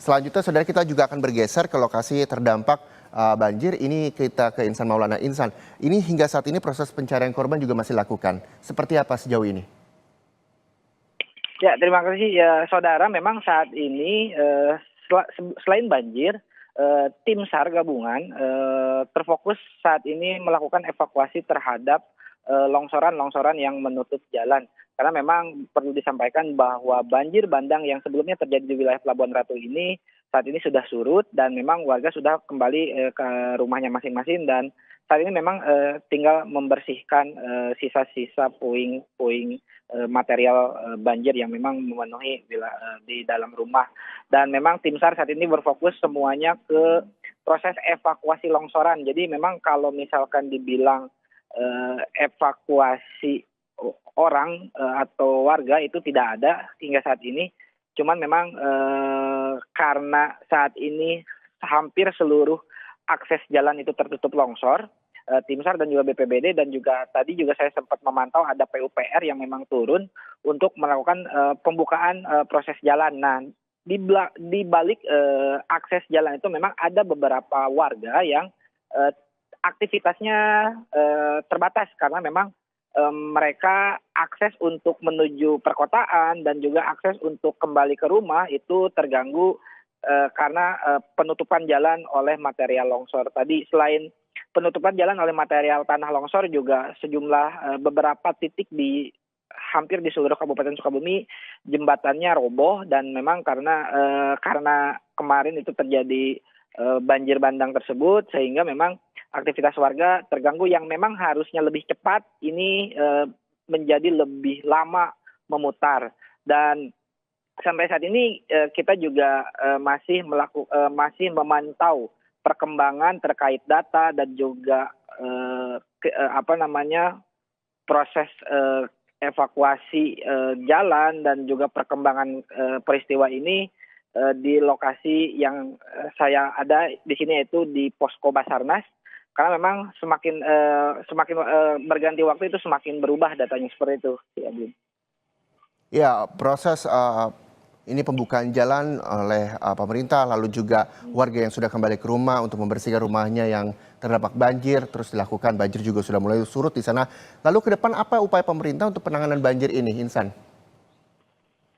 Selanjutnya saudara kita juga akan bergeser ke lokasi terdampak banjir. Ini kita ke Insan Maulana. Insan, ini hingga saat ini proses pencarian korban juga masih dilakukan. Seperti apa sejauh ini? Ya, terima kasih ya saudara. Memang saat ini selain banjir, tim SAR gabungan terfokus saat ini melakukan evakuasi terhadap longsoran-longsoran yang menutup jalan. Karena memang perlu disampaikan bahwa banjir bandang yang sebelumnya terjadi di wilayah Pelabuhan Ratu ini saat ini sudah surut dan memang warga sudah kembali ke rumahnya masing-masing, dan saat ini memang tinggal membersihkan sisa-sisa puing-puing material banjir yang memang memenuhi di dalam rumah. Dan memang tim SAR saat ini berfokus semuanya ke proses evakuasi longsoran. Jadi memang kalau misalkan dibilang evakuasi orang atau warga itu tidak ada hingga saat ini. Cuman memang karena saat ini hampir seluruh akses jalan itu tertutup longsor, tim SAR dan juga BPBD dan juga tadi juga saya sempat memantau ada PUPR yang memang turun untuk melakukan pembukaan proses jalan. Nah, di balik akses jalan itu memang ada beberapa warga yang aktivitasnya terbatas karena memang mereka akses untuk menuju perkotaan dan juga akses untuk kembali ke rumah itu terganggu karena penutupan jalan oleh material longsor. Tadi selain penutupan jalan oleh material tanah longsor juga sejumlah beberapa titik di hampir di seluruh Kabupaten Sukabumi jembatannya roboh, dan memang karena kemarin itu terjadi banjir bandang tersebut sehingga memang aktivitas warga terganggu yang memang harusnya lebih cepat ini menjadi lebih lama memutar. Dan sampai saat ini kita juga masih memantau perkembangan terkait data dan juga proses evakuasi jalan dan juga perkembangan peristiwa ini di lokasi yang saya ada di sini, yaitu di Posko Basarnas. Karena memang semakin berganti waktu itu semakin berubah datanya seperti itu. Ya, proses ini pembukaan jalan oleh pemerintah, lalu juga warga yang sudah kembali ke rumah untuk membersihkan rumahnya yang terdampak banjir, terus dilakukan. Banjir juga sudah mulai surut di sana. Lalu ke depan apa upaya pemerintah untuk penanganan banjir ini, Insan?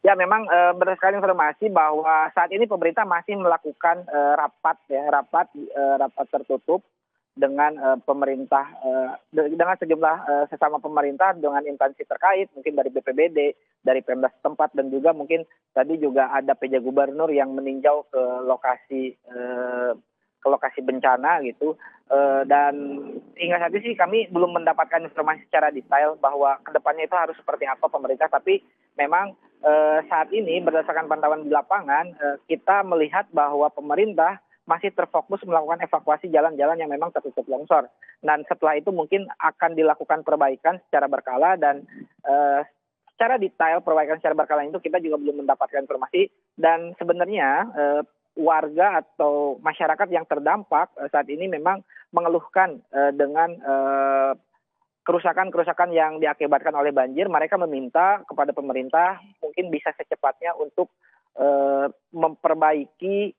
Ya, memang berdasarkan informasi bahwa saat ini pemerintah masih melakukan rapat tertutup dengan pemerintah, dengan sejumlah sesama pemerintah, dengan instansi terkait, mungkin dari BPBD, dari Pemda setempat, dan juga mungkin tadi juga ada PJ Gubernur yang meninjau ke lokasi bencana gitu. Dan hingga saat ini sih kami belum mendapatkan informasi secara detail bahwa kedepannya itu harus seperti apa pemerintah, tapi memang saat ini berdasarkan pantauan di lapangan kita melihat bahwa pemerintah masih terfokus melakukan evakuasi jalan-jalan yang memang tertutup longsor. Dan setelah itu mungkin akan dilakukan perbaikan secara berkala, dan secara detail perbaikan secara berkala itu kita juga belum mendapatkan informasi. Dan sebenarnya warga atau masyarakat yang terdampak saat ini memang mengeluhkan dengan kerusakan-kerusakan yang diakibatkan oleh banjir. Mereka meminta kepada pemerintah mungkin bisa secepatnya untuk memperbaiki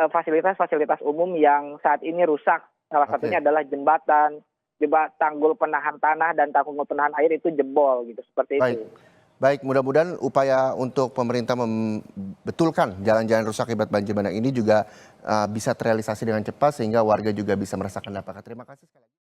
fasilitas-fasilitas umum yang saat ini rusak. Salah satunya adalah jembatan, tanggul penahan tanah dan tanggul penahan air itu jebol gitu, seperti itu. Baik, mudah-mudahan upaya untuk pemerintah membetulkan jalan-jalan rusak akibat banjir bandang ini juga bisa terrealisasi dengan cepat sehingga warga juga bisa merasakan dampaknya. Terima kasih sekali lagi.